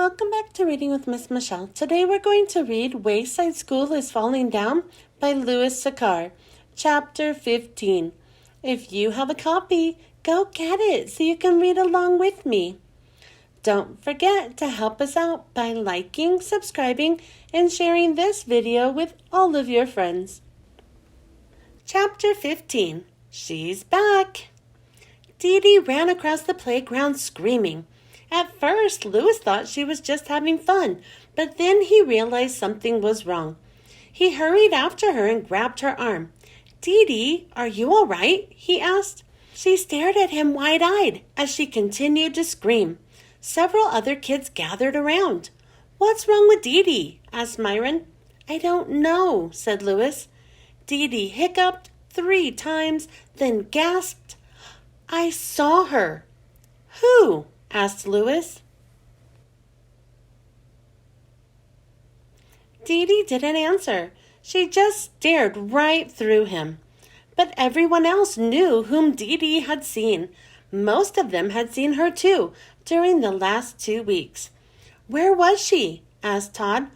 Welcome back to Reading with Miss Michelle. Today we're going to read Wayside School is Falling Down by Louis Sachar, Chapter 15. If you have a copy, go get it so you can read along with me. Don't forget to help us out by liking, subscribing, and sharing this video with all of your friends. Chapter 15. She's back. Dee Dee ran across the playground screaming. At first, Louis thought she was just having fun, but then he realized something was wrong. He hurried after her and grabbed her arm. "Dee Dee, are you all right?" he asked. She stared at him wide-eyed as she continued to scream. Several other kids gathered around. "What's wrong with Dee Dee?" asked Myron. "I don't know," said Louis. Dee Dee hiccuped 3 times, then gasped, "I saw her." "Who?" asked Louis. Dee Dee didn't answer. She just stared right through him. But everyone else knew whom Dee Dee had seen. Most of them had seen her too during the last 2 weeks. "Where was she?" asked Todd.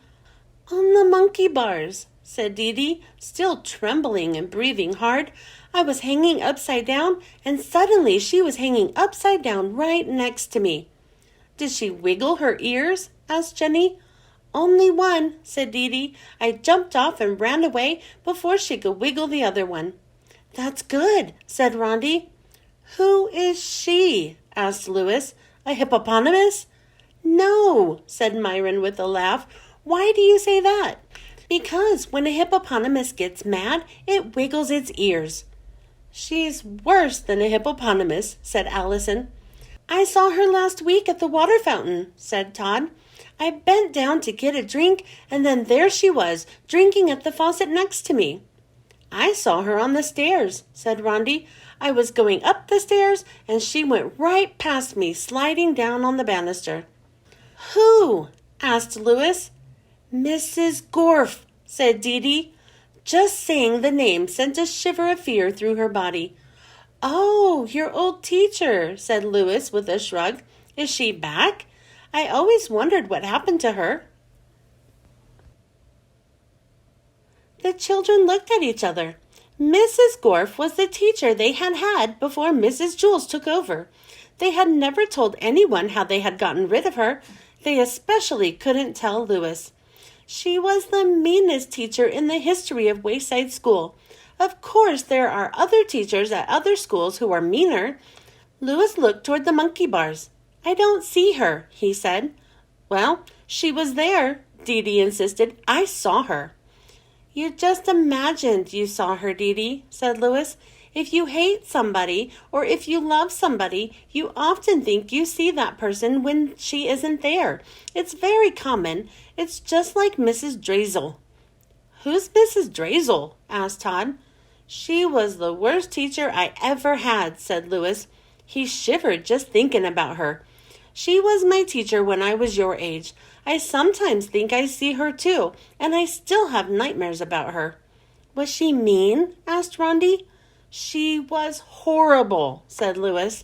"On the monkey bars," said Dee Dee, still trembling and breathing hard. "I was hanging upside down, and suddenly she was hanging upside down right next to me." "Did she wiggle her ears?" asked Jenny. "Only one," said Dee Dee. "I jumped off and ran away before she could wiggle the other one." "That's good," said Rondi. "Who is she?" asked Louis. "A hippopotamus?" "No," said Myron with a laugh. "Why do you say that?" "Because when a hippopotamus gets mad, it wiggles its ears." "She's worse than a hippopotamus," said Allison. "I saw her last week at the water fountain," said Todd. "I bent down to get a drink, and then there she was, drinking at the faucet next to me." "I saw her on the stairs," said Rondi. "I was going up the stairs, and she went right past me, sliding down on the banister." "Who?" asked Louis. "Mrs. Gorf," said Dee Dee. Just saying the name sent a shiver of fear through her body. "Oh, your old teacher," said Louis with a shrug. "Is she back? I always wondered what happened to her." The children looked at each other. Mrs. Gorf was the teacher they had had before Mrs. Jules took over. They had never told anyone how they had gotten rid of her. They especially couldn't tell Louis. She was the meanest teacher in the history of Wayside School. Of course, there are other teachers at other schools who are meaner. Louis looked toward the monkey bars. "I don't see her," he said. "Well, she was there," Dee Dee insisted. "I saw her." "You just imagined you saw her, Dee Dee," said Louis. "If you hate somebody or if you love somebody, you often think you see that person when she isn't there. It's very common. It's just like Mrs. Drazil." "Who's Mrs. Drazil?" asked Todd. "She was the worst teacher I ever had," said Louis. He shivered just thinking about her. "She was my teacher when I was your age. I sometimes think I see her too, and I still have nightmares about her." "Was she mean?" asked Rondi. "She was horrible," said Louis.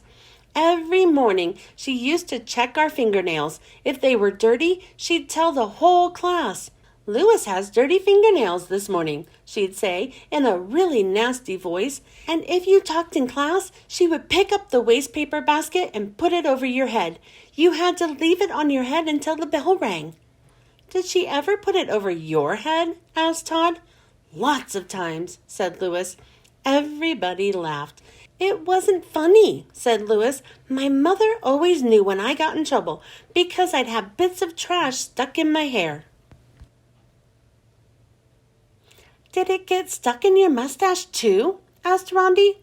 "Every morning she used to check our fingernails. If they were dirty, she'd tell the whole class. 'Louis has dirty fingernails this morning,' she'd say in a really nasty voice. And if you talked in class, she would pick up the waste paper basket and put it over your head. You had to leave it on your head until the bell rang." "Did she ever put it over your head?" asked Todd. "Lots of times," said Louis. Everybody laughed. "It wasn't funny," said Louis. "My mother always knew when I got in trouble because I'd have bits of trash stuck in my hair." "Did it get stuck in your mustache too?" asked Rondi.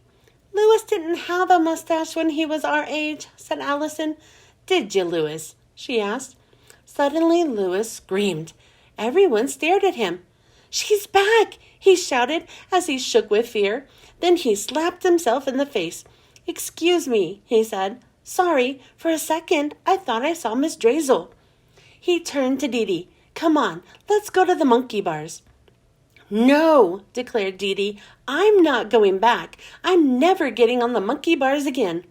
"Louis didn't have a mustache when he was our age," said Allison. "Did you, Louis?" she asked. Suddenly Louis screamed. Everyone stared at him. "She's back!" he shouted as he shook with fear. Then he slapped himself in the face. "Excuse me," he said. "Sorry, for a second I thought I saw Miss Drazil." He turned to Dee Dee. "Come on, let's go to the monkey bars." "No," declared Dee Dee. "I'm not going back. I'm never getting on the monkey bars again."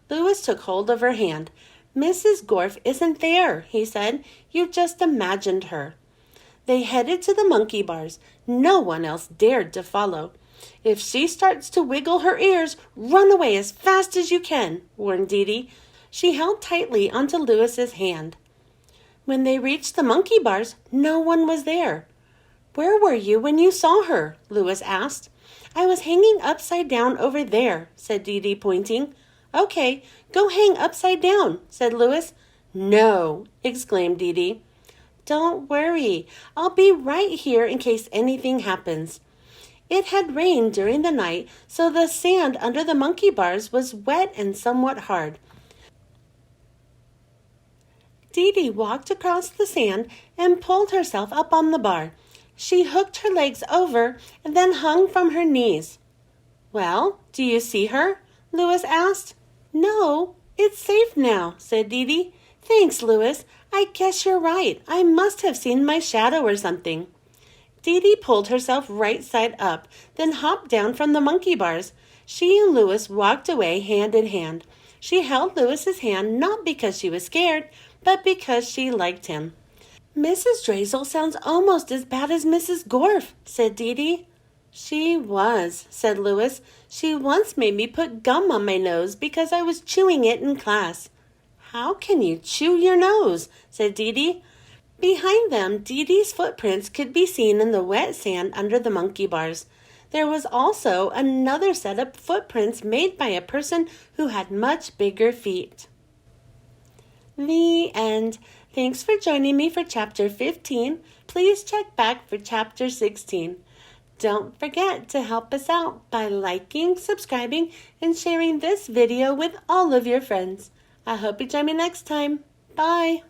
Louis took hold of her hand. Mrs. Gorf isn't there, he said. You just imagined her. They headed to the monkey bars. No one else dared to follow. If she starts to wiggle her ears, run away as fast as you can, warned Dee Dee. She held tightly onto Louis's hand. When they reached the monkey bars, no one was there. Where were you when you saw her? Louis asked. I was hanging upside down over there, said Dee Dee, pointing. Okay, go hang upside down, said Louis. No, exclaimed Dee Dee. Don't worry, I'll be right here in case anything happens. It had rained during the night, so the sand under the monkey bars was wet and somewhat hard. Dee Dee walked across the sand and pulled herself up on the bar. She hooked her legs over and then hung from her knees. Well, do you see her? Louis asked. No, it's safe now, said Dee Dee. Thanks, Louis. I guess you're right. I must have seen my shadow or something. Dee Dee pulled herself right side up, then hopped down from the monkey bars. She and Louis walked away hand in hand. She held Louis's hand not because she was scared, but because she liked him. Mrs. Drazil sounds almost as bad as Mrs. Gorf, said Dee Dee. She was, said Louis. She once made me put gum on my nose because I was chewing it in class. How can you chew your nose? Said Dee Dee. Behind them, Dee Dee's footprints could be seen in the wet sand under the monkey bars. There was also another set of footprints made by a person who had much bigger feet. The end. Thanks for joining me for Chapter 15. Please check back for Chapter 16. Don't forget to help us out by liking, subscribing, and sharing this video with all of your friends. I hope you join me next time. Bye.